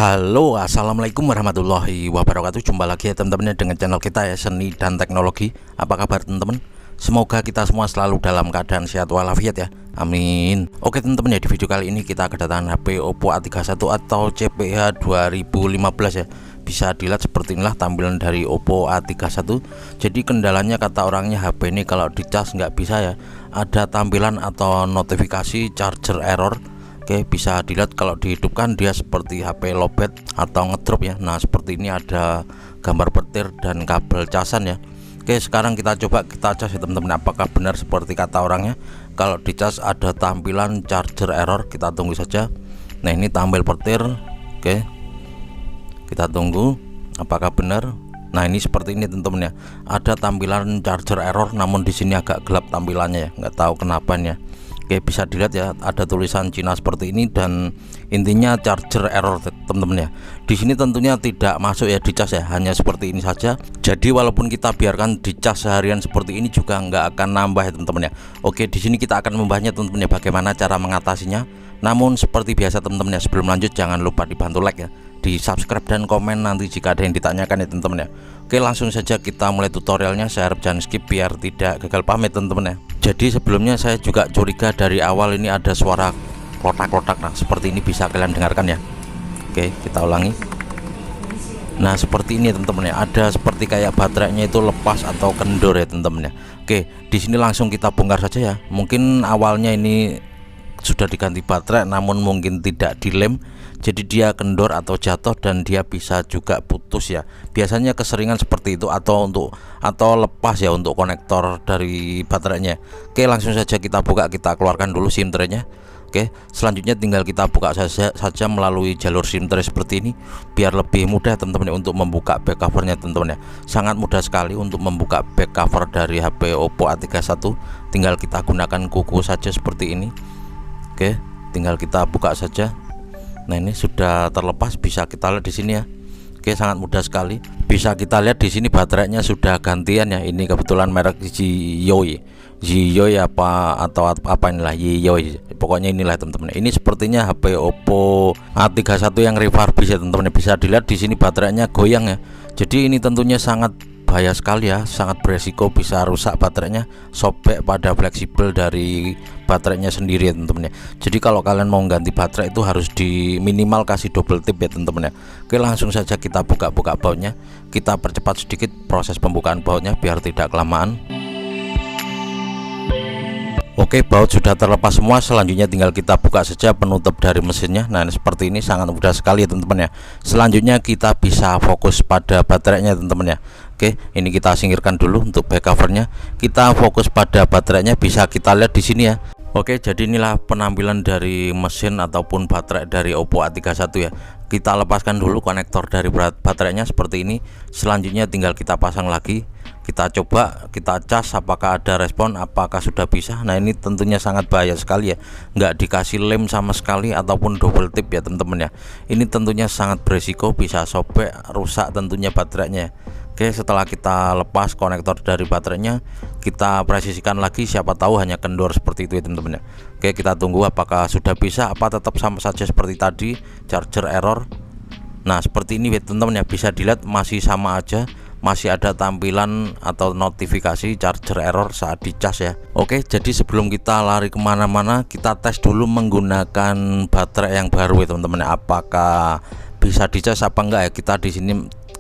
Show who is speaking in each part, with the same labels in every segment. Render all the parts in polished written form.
Speaker 1: Halo, assalamualaikum warahmatullahi wabarakatuh. Jumpa lagi ya teman-teman dengan channel kita ya, Seni dan Teknologi. Apa kabar teman-teman? Semoga kita semua selalu dalam keadaan sehat walafiat ya, amin. Oke teman-teman ya, di video kali ini kita kedatangan HP Oppo A31 atau CPH 2015 ya. Bisa dilihat seperti inilah tampilan dari Oppo A31. Jadi kendalanya kata orangnya HP ini kalau dicas nggak bisa ya, ada tampilan atau notifikasi charger error. Oke, bisa dilihat kalau dihidupkan dia seperti HP lowbat atau ngedrop ya. Nah seperti ini ada gambar petir dan kabel casan ya. Oke, sekarang kita coba kita cas ya teman-teman, apakah benar seperti kata orangnya kalau dicas ada tampilan charger error. Kita tunggu saja. Nah ini tampil petir. Oke, kita tunggu apakah benar. Nah ini seperti ini teman-teman ya, ada tampilan charger error, namun di sini agak gelap tampilannya ya, nggak tahu kenapa ya. Oke, bisa dilihat ya ada tulisan Cina seperti ini dan intinya charger error teman-teman ya. Di sini tentunya tidak masuk ya dicas ya, hanya seperti ini saja. Jadi walaupun kita biarkan dicas seharian seperti ini juga nggak akan nambah ya teman-teman ya. Oke, di sini kita akan membahasnya teman-teman ya, bagaimana cara mengatasinya. Namun seperti biasa teman-teman ya, sebelum lanjut jangan lupa dibantu like ya, di subscribe dan komen nanti jika ada yang ditanyakan ya teman-teman ya. Oke, langsung saja kita mulai tutorialnya. Saya harap jangan skip biar tidak gagal paham ya teman-teman ya. Jadi sebelumnya saya juga curiga dari awal ini ada suara kotak-kotak. Nah seperti ini bisa kalian dengarkan ya. Oke, kita ulangi. Nah seperti ini teman-teman ya, ada seperti kayak baterainya itu lepas atau kendor ya teman-teman ya. Oke, di sini langsung kita bongkar saja ya. Mungkin awalnya ini sudah diganti baterai namun mungkin tidak dilem, jadi dia kendor atau jatuh dan dia bisa juga putus ya. Biasanya keseringan seperti itu, atau lepas ya untuk konektor dari baterainya. Oke, langsung saja kita buka, kita keluarkan dulu SIM tray-nya. Oke, selanjutnya tinggal kita buka saja melalui jalur SIM tray seperti ini biar lebih mudah teman-teman untuk membuka back covernya teman-teman ya. Sangat mudah sekali untuk membuka back cover dari HP Oppo A31, tinggal kita gunakan kuku saja seperti ini. Oke, tinggal kita buka saja. Nah ini sudah terlepas, bisa kita lihat di sini ya. Oke, sangat mudah sekali. Bisa kita lihat di sini baterainya sudah gantian ya. Ini kebetulan merek Ziyoi apa inilah Ziyoi. Pokoknya inilah teman-teman. Ini sepertinya HP Oppo A31 yang refurbish ya teman-teman. Bisa dilihat di sini baterainya goyang ya. Jadi ini tentunya sangat bahaya sekali ya, sangat beresiko bisa rusak baterainya, sobek pada fleksibel dari baterainya sendiri ya teman-teman ya. Jadi kalau kalian mau ganti baterai itu harus di minimal kasih double tip ya teman-teman ya. Oke, langsung saja kita buka bautnya. Kita percepat sedikit proses pembukaan bautnya biar tidak kelamaan. Oke, baut sudah terlepas semua. Selanjutnya tinggal kita buka saja penutup dari mesinnya. Nah seperti ini, sangat mudah sekali ya teman-teman ya. Selanjutnya kita bisa fokus pada baterainya teman-teman ya. Oke, ini kita singkirkan dulu untuk back covernya. Kita fokus pada baterainya, bisa kita lihat di sini ya. Oke, jadi inilah penampilan dari mesin ataupun baterai dari Oppo A31 ya. Kita lepaskan dulu konektor dari baterainya seperti ini. Selanjutnya tinggal kita pasang lagi. Kita coba, kita cas apakah ada respon, apakah sudah bisa. Nah ini tentunya sangat bahaya sekali ya, nggak dikasih lem sama sekali ataupun double tip ya teman-teman ya. Ini tentunya sangat beresiko, bisa sobek, rusak tentunya baterainya. Oke, setelah kita lepas konektor dari baterainya, kita presisikan lagi, siapa tahu hanya kendor seperti itu ya teman-teman ya. Oke, kita tunggu apakah sudah bisa, apa tetap sama saja seperti tadi, charger error. Nah seperti ini ya teman-teman ya, bisa dilihat masih sama aja, masih ada tampilan atau notifikasi charger error saat dicas ya. Oke, jadi sebelum kita lari kemana-mana, kita tes dulu menggunakan baterai yang baru ya teman-teman, apakah bisa dicas apa enggak ya. Kita di sini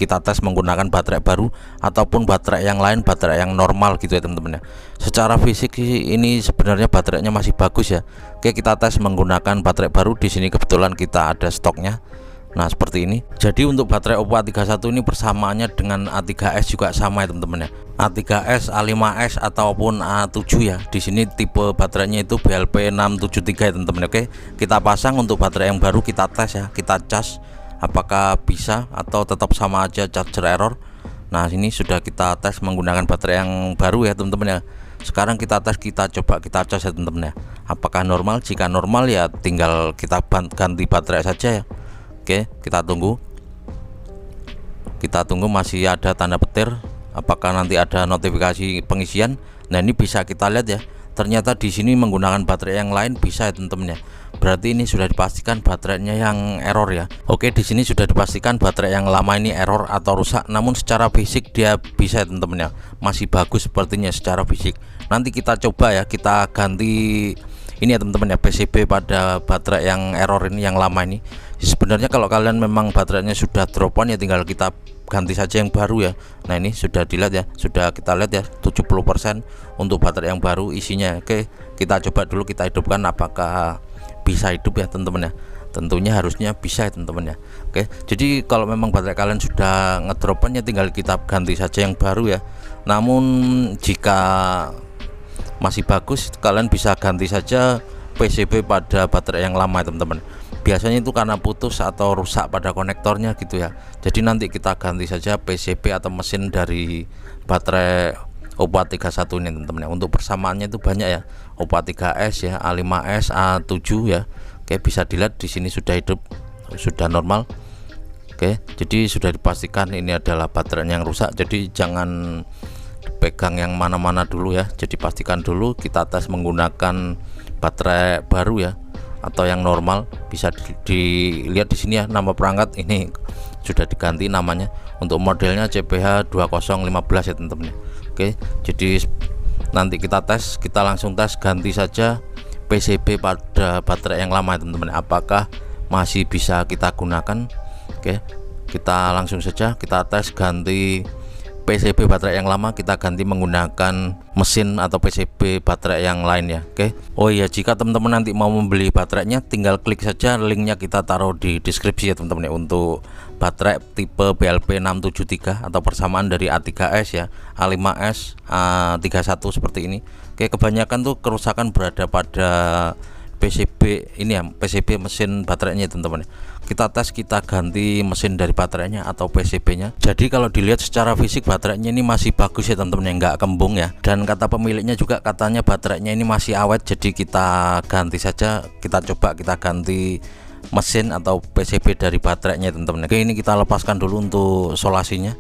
Speaker 1: kita tes menggunakan baterai baru ataupun baterai yang lain, baterai yang normal gitu ya teman-teman ya. Secara fisik ini sebenarnya baterainya masih bagus ya. Oke, kita tes menggunakan baterai baru. Di sini kebetulan kita ada stoknya. Nah seperti ini. Jadi untuk baterai Oppo A31 ini persamaannya dengan A3s juga sama ya teman-teman ya. A3s, A5s ataupun A7 ya. Di sini tipe baterainya itu BLP 673 ya teman-teman. Oke, kita pasang untuk baterai yang baru, kita tes ya, kita cas apakah bisa atau tetap sama aja charger error. Nah ini sudah kita tes menggunakan baterai yang baru ya teman-teman ya. Sekarang kita tes, kita coba kita cas ya teman-teman ya, apakah normal. Jika normal ya tinggal kita ganti baterai saja ya. Oke, kita tunggu masih ada tanda petir, apakah nanti ada notifikasi pengisian. Nah ini bisa kita lihat ya, ternyata di sini menggunakan baterai yang lain bisa ya teman-teman ya. Berarti ini sudah dipastikan baterainya yang error ya. Oke, di sini sudah dipastikan baterai yang lama ini error atau rusak, namun secara fisik dia bisa ya teman-teman ya, masih bagus sepertinya secara fisik. Nanti kita coba ya, kita ganti ini ya teman-teman ya, PCB pada baterai yang error ini, yang lama ini. Sebenarnya kalau kalian memang baterainya sudah drop on ya, tinggal kita ganti saja yang baru ya. Nah ini sudah dilihat ya, sudah kita lihat ya, 70% untuk baterai yang baru isinya. Oke, kita coba dulu, kita hidupkan apakah bisa hidup ya teman-teman ya. Tentunya harusnya bisa ya teman-teman ya. Oke, jadi kalau memang baterai kalian sudah ngedropan ya, tinggal kita ganti saja yang baru ya. Namun jika masih bagus, kalian bisa ganti saja PCB pada baterai yang lama ya teman-teman. Biasanya itu karena putus atau rusak pada konektornya gitu ya. Jadi nanti kita ganti saja PCB atau mesin dari baterai OPPO A31 ini teman-teman ya. Untuk persamaannya itu banyak ya, OPPO A3s ya, A5s, A7 ya. Oke, bisa dilihat di sini sudah hidup, sudah normal. Oke, jadi sudah dipastikan ini adalah baterainya yang rusak. Jadi jangan pegang yang mana-mana dulu ya. Jadi pastikan dulu, kita tes menggunakan baterai baru ya, atau yang normal. Bisa dilihat di sini ya, nama perangkat ini sudah diganti namanya. Untuk modelnya CPH 2015 ya teman-teman. Oke, jadi nanti kita tes, kita langsung tes ganti saja PCB pada baterai yang lama ya teman-teman, apakah masih bisa kita gunakan. Oke, kita langsung saja kita tes ganti PCB baterai yang lama, kita ganti menggunakan mesin atau PCB baterai yang lain ya. Oke. Oh iya, jika teman-teman nanti mau membeli baterainya, tinggal klik saja linknya, kita taruh di deskripsi ya teman-teman ya. Untuk baterai tipe BLP673 atau persamaan dari A3s ya, A5s, A31 seperti ini. Oke, kebanyakan tuh kerusakan berada pada PCB ini ya, PCB mesin baterainya teman-teman. Kita tes, kita ganti mesin dari baterainya atau PCB-nya. Jadi kalau dilihat secara fisik baterainya ini masih bagus ya teman-teman ya, nggak kembung ya. Dan kata pemiliknya juga katanya baterainya ini masih awet. Jadi kita ganti saja, kita coba kita ganti mesin atau PCB dari baterainya teman-teman. Oke, ini kita lepaskan dulu untuk solasinya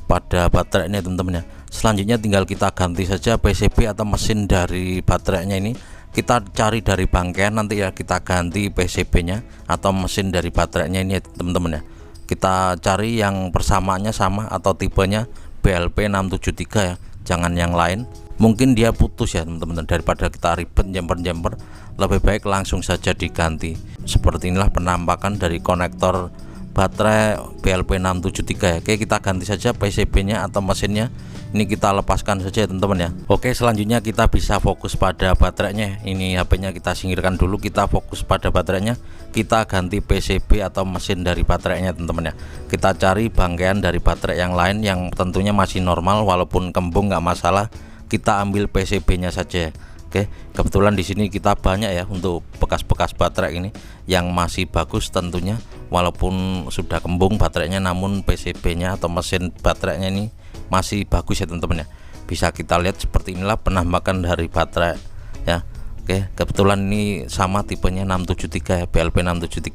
Speaker 1: pada baterainya teman-teman ya. Selanjutnya tinggal kita ganti saja PCB atau mesin dari baterainya ini. Kita cari dari bangkaian nanti ya, kita ganti PCB nya atau mesin dari baterainya ini ya teman-teman ya. Kita cari yang persamaannya sama atau tipenya BLP673 ya, jangan yang lain. Mungkin dia putus ya teman-teman, daripada kita ribet jumper-jumper, lebih baik langsung saja diganti. Seperti inilah penampakan dari konektor baterai BLP673 ya. Oke, kita ganti saja PCB nya atau mesinnya. Ini kita lepaskan saja teman-teman ya. Oke, selanjutnya kita bisa fokus pada baterainya. Ini HP-nya kita singkirkan dulu, kita fokus pada baterainya. Kita ganti PCB atau mesin dari baterainya teman-teman ya. Kita cari bangkaian dari baterai yang lain yang tentunya masih normal, walaupun kembung nggak masalah. Kita ambil PCB-nya saja. Oke, kebetulan di sini kita banyak ya untuk bekas-bekas baterai ini yang masih bagus tentunya, walaupun sudah kembung baterainya, namun PCB-nya atau mesin baterainya ini masih bagus ya teman-teman ya. Bisa kita lihat seperti inilah penampakan dari baterai ya. Oke, kebetulan ini sama tipenya 673 ya, BLP673.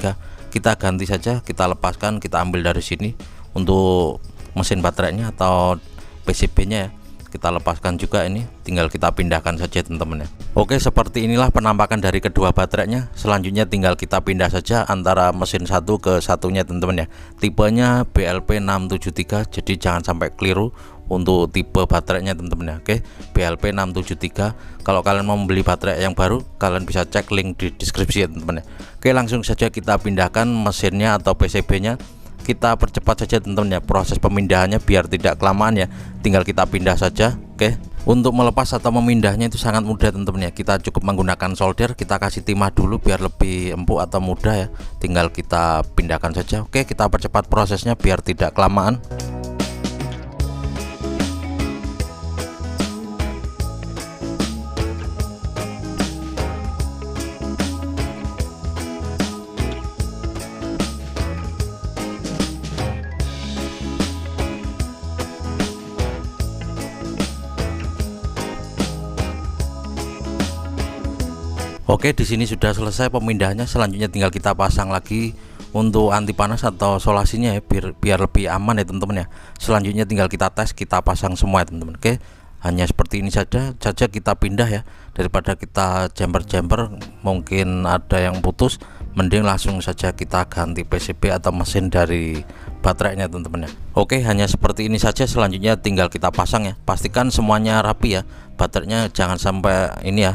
Speaker 1: Kita ganti saja, kita lepaskan, kita ambil dari sini. Untuk mesin baterainya atau PCB-nya ya, kita lepaskan juga, ini tinggal kita pindahkan saja teman-teman ya. Oke, seperti inilah penampakan dari kedua baterainya. Selanjutnya tinggal kita pindah saja antara mesin satu ke satunya teman-teman ya. Tipenya BLP673, jadi jangan sampai keliru untuk tipe baterainya teman-teman ya. Oke, BLP673. Kalau kalian mau membeli baterai yang baru, kalian bisa cek link di deskripsi ya teman-teman ya. Oke, langsung saja kita pindahkan mesinnya atau PCB-nya. Kita percepat saja teman-teman ya proses pemindahannya biar tidak kelamaan ya. Tinggal kita pindah saja. Oke, untuk melepas atau memindahnya itu sangat mudah teman-teman ya. Kita cukup menggunakan solder, kita kasih timah dulu biar lebih empuk atau mudah ya. Tinggal kita pindahkan saja. Oke, kita percepat prosesnya biar tidak kelamaan. Oke, di sini sudah selesai pemindahannya. Selanjutnya tinggal kita pasang lagi untuk anti panas atau solasinya ya, biar lebih aman ya teman-teman ya. Selanjutnya tinggal kita tes, kita pasang semua ya teman-teman. Oke, hanya seperti ini saja kita pindah ya, daripada kita jumper mungkin ada yang putus, mending langsung saja kita ganti PCB atau mesin dari baterainya teman-teman ya. Oke, hanya seperti ini saja. Selanjutnya tinggal kita pasang ya, pastikan semuanya rapi ya, baterainya jangan sampai ini ya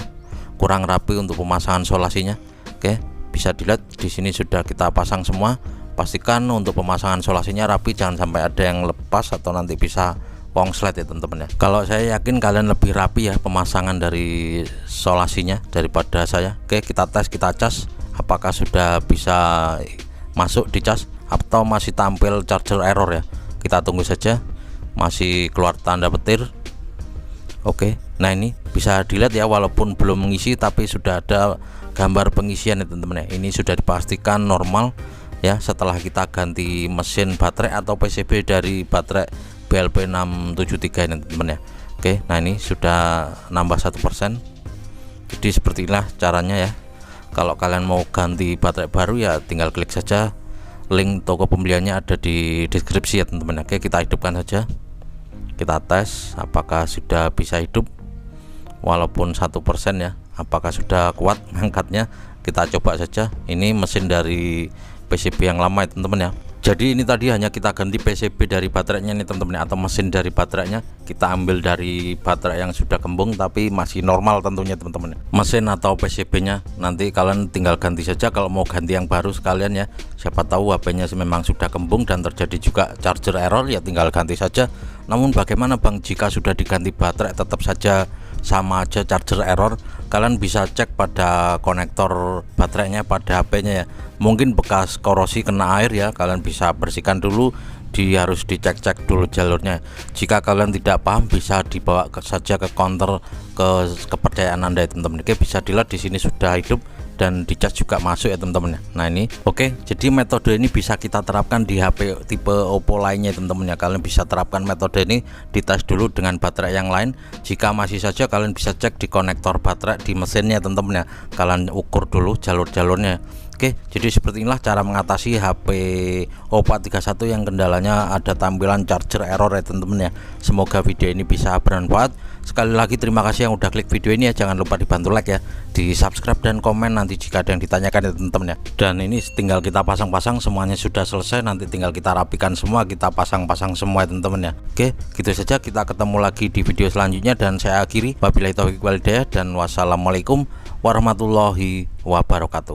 Speaker 1: kurang rapi untuk pemasangan solasinya. Oke, bisa dilihat di sini sudah kita pasang semua. Pastikan untuk pemasangan solasinya rapi, jangan sampai ada yang lepas atau nanti bisa kongslet ya teman-teman ya. Kalau saya yakin kalian lebih rapi ya pemasangan dari solasinya daripada saya. Oke, kita tes, kita cas apakah sudah bisa masuk di cas atau masih tampil charger error ya. Kita tunggu saja, masih keluar tanda petir. Oke, nah ini bisa dilihat ya, walaupun belum mengisi tapi sudah ada gambar pengisian ya teman-teman ya. Ini sudah dipastikan normal ya setelah kita ganti mesin baterai atau PCB dari baterai BLP 673 ini teman-teman ya. Oke, nah ini sudah nambah 1%. Jadi seperti inilah caranya ya. Kalau kalian mau ganti baterai baru ya tinggal klik saja, link toko pembeliannya ada di deskripsi ya teman-teman. Oke, kita hidupkan saja, kita tes apakah sudah bisa hidup walaupun 1% ya, apakah sudah kuat mengangkatnya. Kita coba saja, ini mesin dari PCB yang lama ya teman-teman ya. Jadi ini tadi hanya kita ganti PCB dari baterainya nih teman-teman ya, atau mesin dari baterainya kita ambil dari baterai yang sudah kembung tapi masih normal tentunya teman-teman ya. Mesin atau PCB nya nanti kalian tinggal ganti saja kalau mau ganti yang baru sekalian ya. Siapa tahu HP-nya memang sudah kembung dan terjadi juga charger error ya, tinggal ganti saja. Namun bagaimana Bang jika sudah diganti baterai tetap saja sama aja charger error? Kalian bisa cek pada konektor baterainya pada HP-nya ya, mungkin bekas korosi kena air ya, kalian bisa bersihkan dulu, harus dicek-cek dulu jalurnya. Jika kalian tidak paham bisa dibawa saja ke counter kepercayaan Anda ya teman-teman. Oke, bisa dilihat di sini sudah hidup dan dicas juga masuk ya teman-teman ya. Nah ini oke, jadi metode ini bisa kita terapkan di HP tipe Oppo lainnya teman-teman ya. Kalian bisa terapkan metode ini, dites dulu dengan baterai yang lain. Jika masih saja kalian bisa cek di konektor baterai di mesinnya teman-teman ya, kalian ukur dulu jalur-jalurnya. Oke, jadi seperti inilah cara mengatasi HP Oppo 31 yang kendalanya ada tampilan charger error ya teman-teman ya. Semoga video ini bisa bermanfaat. Sekali lagi terima kasih yang udah klik video ini ya, jangan lupa dibantu like ya, di subscribe dan komen nanti jika ada yang ditanyakan ya teman-teman ya. Dan ini tinggal kita pasang-pasang, semuanya sudah selesai, nanti tinggal kita rapikan semua, kita pasang-pasang semua ya teman-teman ya. Oke, gitu saja, kita ketemu lagi di video selanjutnya dan saya akhiri wabillahi taufiq wal hidayah dan wassalamualaikum warahmatullahi wabarakatuh.